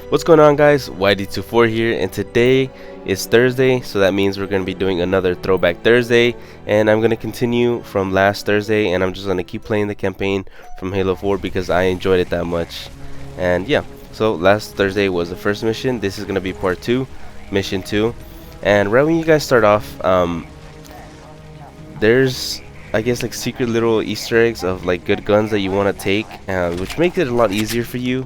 What's going on, guys? YD24 here, and today is Thursday, so that means we're going to be doing another Throwback Thursday, and I'm going to continue from last Thursday, and I'm just going to keep playing the campaign from Halo 4 because I enjoyed it that much. And yeah, so last Thursday was the first mission. This is going to be part 2, mission 2, and right when you guys start off, there's I guess like secret little Easter eggs of like good guns that you want to take, which makes it a lot easier for you.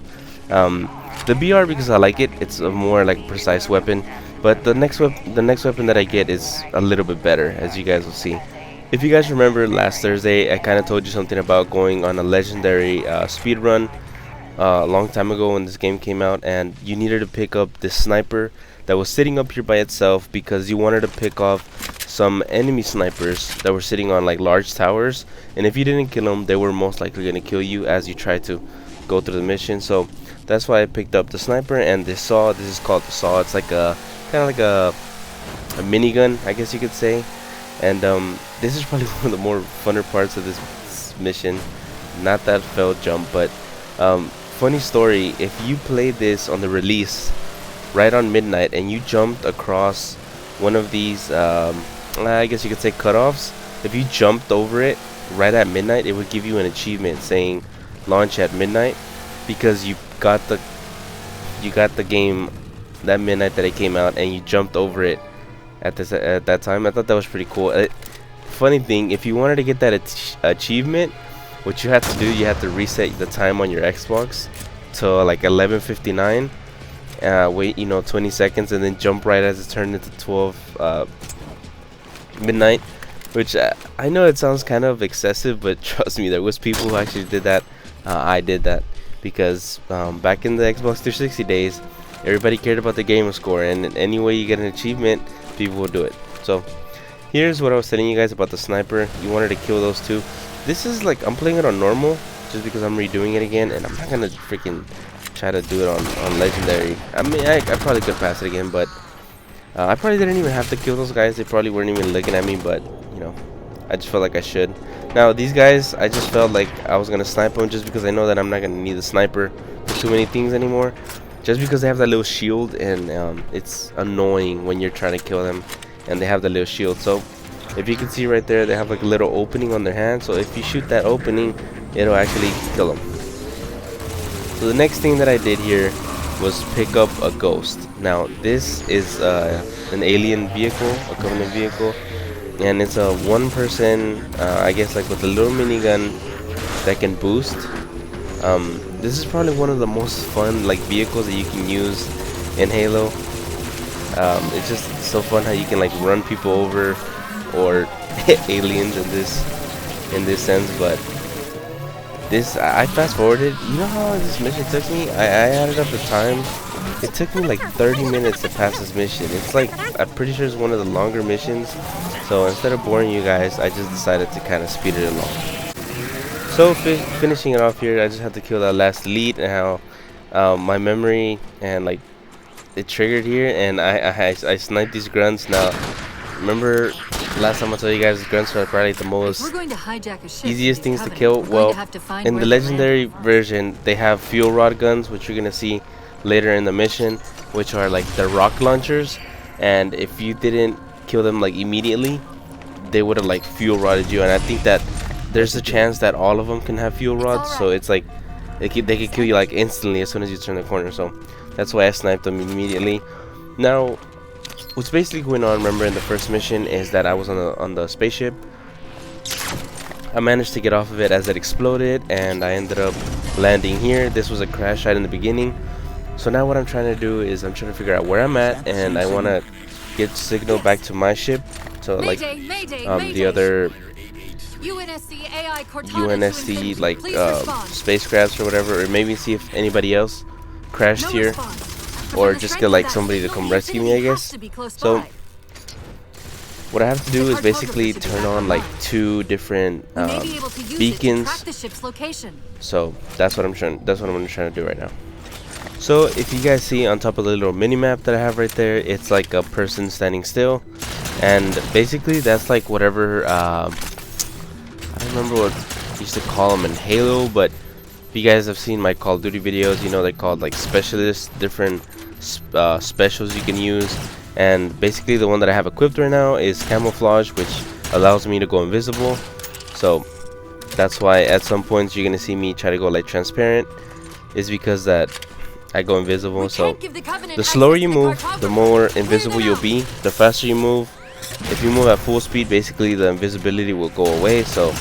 The BR, because I like it, it's a more like precise weapon, but the next weapon that I get is a little bit better, as you guys will see. If you guys remember last Thursday, I kind of told you something about going on a legendary speed run a long time ago when this game came out, and you needed to pick up this sniper that was sitting up here by itself because you wanted to pick off some enemy snipers that were sitting on like large towers, and if you didn't kill them, they were most likely going to kill you as you tried to go through the mission. So that's why I picked up the sniper and this saw. This is called the saw. It's like a kind of like a minigun, I guess you could say. And this is probably one of the more funner parts of this mission. Not that fell jump, but funny story. If you played this on the release right on midnight and you jumped across one of these, I guess you could say cutoffs. If you jumped over it right at midnight, it would give you an achievement saying launch at midnight, because you got the game that midnight that it came out and you jumped over it at that time. I thought that was pretty cool. Funny thing, if you wanted to get that achievement, what you had to do, you had to reset the time on your Xbox to like 11:59. Wait 20 seconds and then jump right as it turned into 12 midnight, which I know it sounds kind of excessive, but trust me, there was people who actually did that. I did that because back in the Xbox 360 days, everybody cared about the gamer score, and any way you get an achievement, people will do it. So here's what I was telling you guys about the sniper. You wanted to kill those two. This is like, I'm playing it on normal just because I'm redoing it again, and I'm not gonna freaking try to do it on legendary. I mean, I probably could pass it again, but I probably didn't even have to kill those guys. They probably weren't even looking at me, but I just felt like I should. Now these guys, I just felt like I was gonna snipe them just because I know that I'm not gonna need the sniper for too many things anymore, just because they have that little shield, and it's annoying when you're trying to kill them and they have the little shield. So if you can see right there, they have like a little opening on their hand, so if you shoot that opening, it'll actually kill them. So the next thing that I did here was pick up a ghost. Now this is an alien vehicle, a Covenant vehicle, and it's a one-person, I guess like with a little minigun that can boost. This is probably one of the most fun like vehicles that you can use in Halo. It's just so fun how you can like run people over, or aliens in this sense. But this, I fast forwarded. You know how this mission took me? I added up the time. It took me like 30 minutes to pass this mission. It's like, I'm pretty sure it's one of the longer missions. So instead of boring you guys, I just decided to kind of speed it along. So finishing it off here, I just had to kill that last elite, and how my memory and like it triggered here, and I sniped these grunts. Now remember last time I told you guys, grunts are probably the most easiest things to kill. Well, in the legendary version, they have fuel rod guns, which you're gonna see later in the mission, which are like the rock launchers, and if you didn't kill them like immediately, they would have like fuel rodded you. And I think that there's a chance that all of them can have fuel rods, so it's like they could kill you like instantly as soon as you turn the corner. So that's why I sniped them immediately. Now what's basically going on, remember in the first mission, is that I was on the spaceship. I managed to get off of it as it exploded, and I ended up landing here. This was a crash site in the beginning. So now what I'm trying to do is I'm trying to figure out where I'm at, and I want to get signal back to my ship, so like the other UNSC like spacecrafts or whatever, or maybe see if anybody else crashed here, or just get like somebody to come rescue me, I guess. So what I have to do is basically turn on like 2 different beacons. So that's what I'm gonna try to do right now. So if you guys see on top of the little mini map that I have right there, it's like a person standing still, and basically that's like whatever I don't remember what you used to call them in Halo, but If you guys have seen my Call of Duty videos, you know they're called like specialists, different specials you can use. And basically the one that I have equipped right now is camouflage, which allows me to go invisible. So that's why at some points you're gonna see me try to go like transparent, is because that I go invisible. So the slower you move, the more invisible you'll be. The faster you move, if you move at full speed, basically the invisibility will go away. So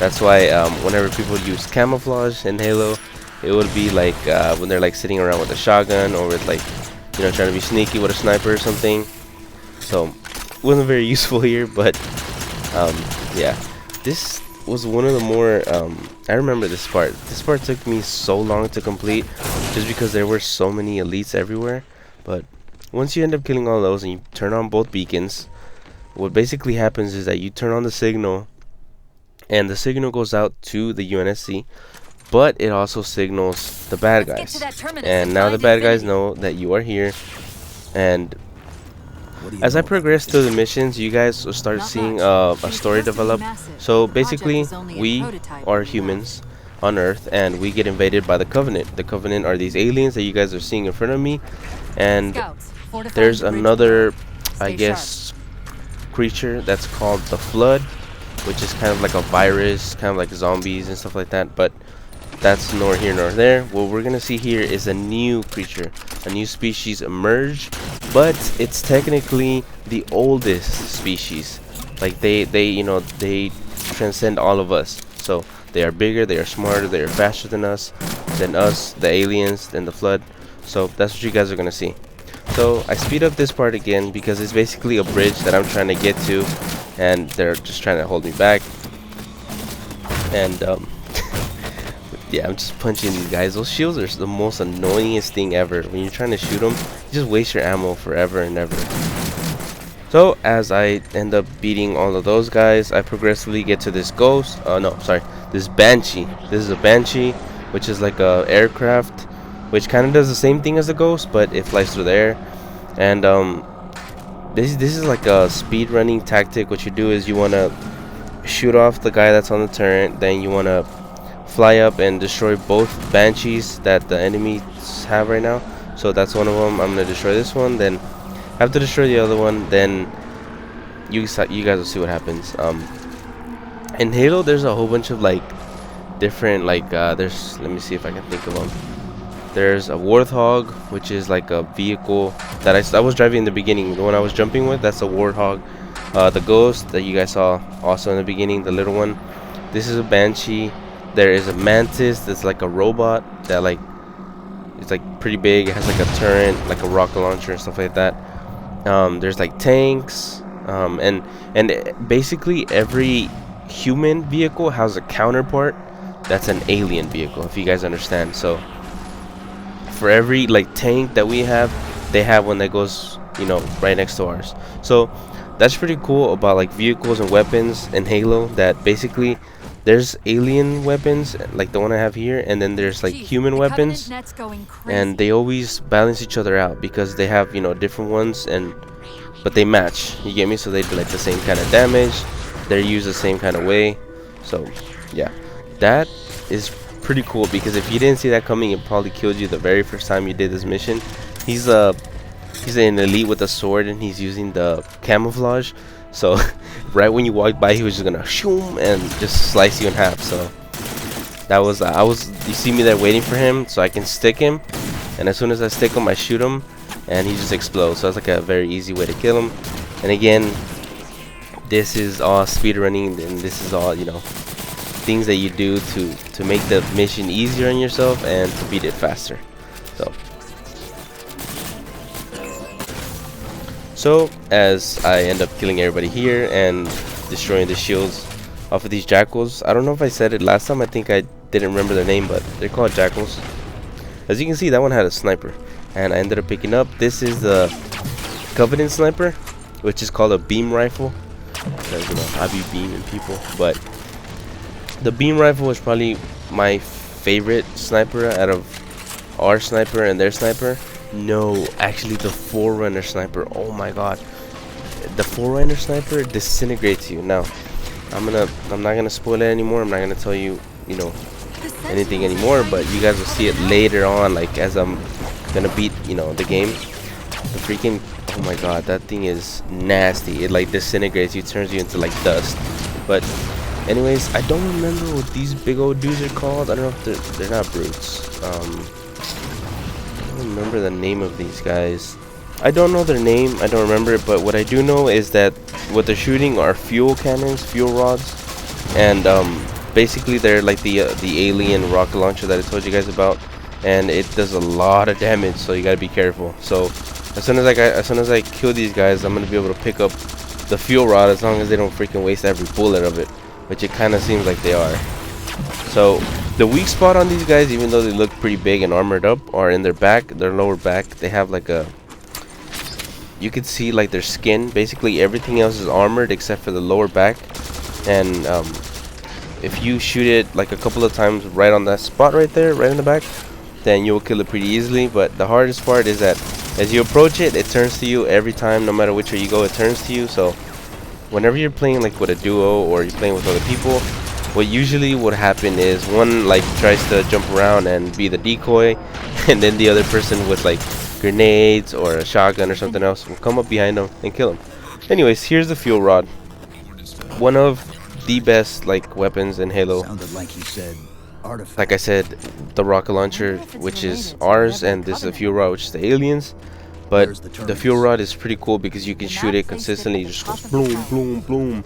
that's why whenever people use camouflage in Halo, it would be like when they're like sitting around with a shotgun, or with like, you know, trying to be sneaky with a sniper or something. So it wasn't very useful here, but yeah, this was one of the more I remember this part. This part took me so long to complete, just because there were so many elites everywhere. But once you end up killing all those and you turn on both beacons, what basically happens is that you turn on the signal, and the signal goes out to the UNSC, but it also signals the bad guys. And now the bad guys know that you are here. And as I progress through the missions, you guys will start seeing a story develop. So basically, we are humans on Earth, and we get invaded by the Covenant. The Covenant are these aliens that you guys are seeing in front of me. And there's another, I guess, creature that's called the Flood, which is kind of like a virus, kind of like zombies and stuff like that. But that's nor here nor there. What we're gonna see here is a new creature, a new species emerge, but it's technically the oldest species. Like they you know, they transcend all of us. So they are bigger, they are smarter, they are faster than us, the aliens, than the Flood. So that's what you guys are gonna see. So I speed up this part again because it's basically a bridge that I'm trying to get to, and they're just trying to hold me back. And yeah, I'm just punching these guys. Those shields are the most annoyingest thing ever. When you're trying to shoot them, you just waste your ammo forever and ever. So as I end up beating all of those guys, I progressively get to this ghost. No, sorry, this Banshee. This is a Banshee, which is like a aircraft, which kind of does the same thing as the ghost, but it flies through the air. And this is like a speed running tactic. What you do is you want to shoot off the guy that's on the turret, then you want to fly up and destroy both Banshees that the enemies have right now. So that's one of them. I'm gonna destroy this one, then have to destroy the other one, then you guys will see what happens. In Halo there's a whole bunch of like different like there's, let me see if I can think of them. There's a Warthog, which is like a vehicle that I was driving in the beginning. The one I was jumping with, that's a Warthog. The Ghost that you guys saw also in the beginning, the little one, this is a Banshee. There is a Mantis that's like a robot that like, it's like pretty big. It has like a turret, like a rocket launcher and stuff like that. There's like tanks, and basically every human vehicle has a counterpart that's an alien vehicle, if you guys understand. So for every like tank that we have, they have one that goes, you know, right next to ours. So that's pretty cool about like vehicles and weapons in Halo, that basically there's alien weapons like the one I have here, and then there's like human weapons, and they always balance each other out because they have, you know, different ones, and but they match, you get me? So they do like the same kind of damage, they're used the same kind of way. So yeah, that is pretty cool, because if you didn't see that coming, it probably killed you the very first time you did this mission. He's an elite with a sword, and he's using the camouflage. So right when you walked by, he was just gonna shoom and just slice you in half. So that was you see me there waiting for him so I can stick him, and as soon as I stick him, I shoot him and he just explodes. So it's like a very easy way to kill him. And again, this is all speed running, and this is all, you know, things that you do to make the mission easier on yourself and to beat it faster. So as I end up killing everybody here and destroying the shields off of these jackals, I don't know if I said it last time, I think I didn't remember their name, but they're called jackals. As you can see, that one had a sniper, and I ended up picking up, this is the Covenant sniper, which is called a beam rifle, because, you know, I be beaming people. But the beam rifle is probably my favorite sniper out of our sniper and their sniper. No, actually the Forerunner sniper. Oh my god, the Forerunner sniper disintegrates you. Now I'm not gonna spoil it anymore. I'm not gonna tell you, you know, anything anymore, but you guys will see it later on, like as I'm gonna beat, you know, the game. The freaking, oh my god, that thing is nasty. It like disintegrates you, turns you into like dust. But anyways, I don't remember what these big old dudes are called. I don't know if they're not brutes. I don't remember the name of these guys. I don't know their name, I don't remember it, but what I do know is that what they're shooting are fuel cannons, fuel rods, and basically they're like the alien rocket launcher that I told you guys about, and it does a lot of damage, so you gotta be careful. So as soon as I kill these guys, I'm gonna be able to pick up the fuel rod, as long as they don't freaking waste every bullet of it, which it kind of seems like they are. So the weak spot on these guys, even though they look pretty big and armored up, are in their back, their lower back. They have like a, you can see like their skin. Basically everything else is armored except for the lower back, and if you shoot it like a couple of times right on that spot right there, right in the back, then you'll kill it pretty easily. But the hardest part is that as you approach it, it turns to you every time. No matter which way you go, it turns to you. So whenever you're playing like with a duo or you're playing with other people, what usually would happen is one like tries to jump around and be the decoy, and then the other person with like grenades or a shotgun or something else will come up behind them and kill them. Anyways, here's the fuel rod. One of the best like weapons in Halo. Like I said, the rocket launcher, which is ours, and this is the fuel rod, which is the aliens. But the fuel rod is pretty cool because you can shoot it consistently. It just goes boom, boom, boom,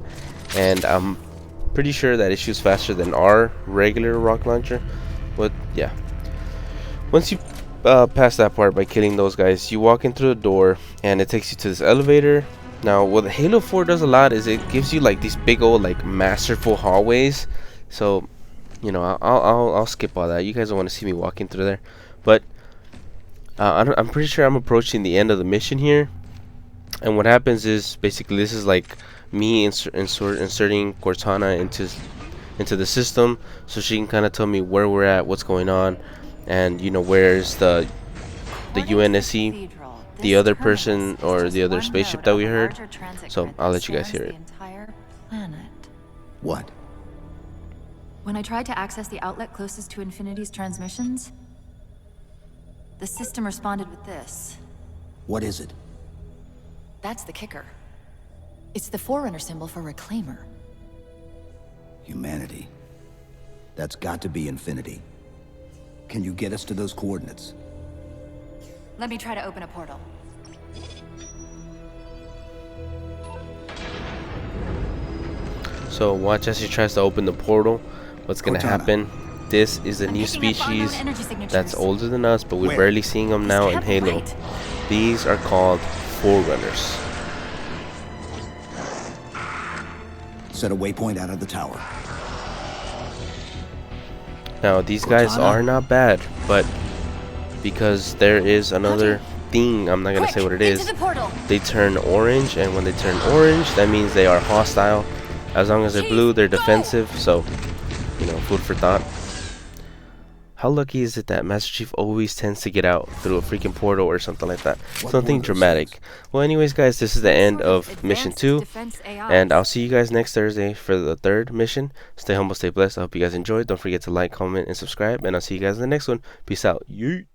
and I'm pretty sure that it shoots faster than our regular rocket launcher. But yeah, once you pass that part by killing those guys, you walk in through the door and it takes you to this elevator. Now what Halo 4 does a lot is it gives you like these big old like masterful hallways. So you know, I'll skip all that. You guys don't want to see me walking through there. But I'm pretty sure I'm approaching the end of the mission here. And what happens is basically this is like me inserting Cortana into the system, so she can kind of tell me where we're at, what's going on, and you know, where's the UNSC, the other person or the other spaceship that we heard. So I'll let you guys hear it. What? When I tried to access the outlet closest to Infinity's transmissions, the system responded with this. What is it? That's the kicker. It's the Forerunner symbol for Reclaimer. Humanity. That's got to be Infinity. Can you get us to those coordinates? Let me try to open a portal. So watch as he tries to open the portal. What's gonna happen? This is a new species that's older than us, but we're barely seeing them now in Halo. These are called Forerunners. Set a waypoint out of the tower. Now these guys are not bad, but because there is another thing, I'm not gonna say what it is. They turn orange, and when they turn orange, that means they are hostile. As long as they're blue, they're defensive. So, you know, food for thought. How lucky is it that Master Chief always tends to get out through a freaking portal or something like that? Something dramatic. Well, anyways, guys, this is the end of Mission 2. And I'll see you guys next Thursday for the third mission. Stay humble, stay blessed. I hope you guys enjoyed. Don't forget to like, comment, and subscribe. And I'll see you guys in the next one. Peace out. Yeet.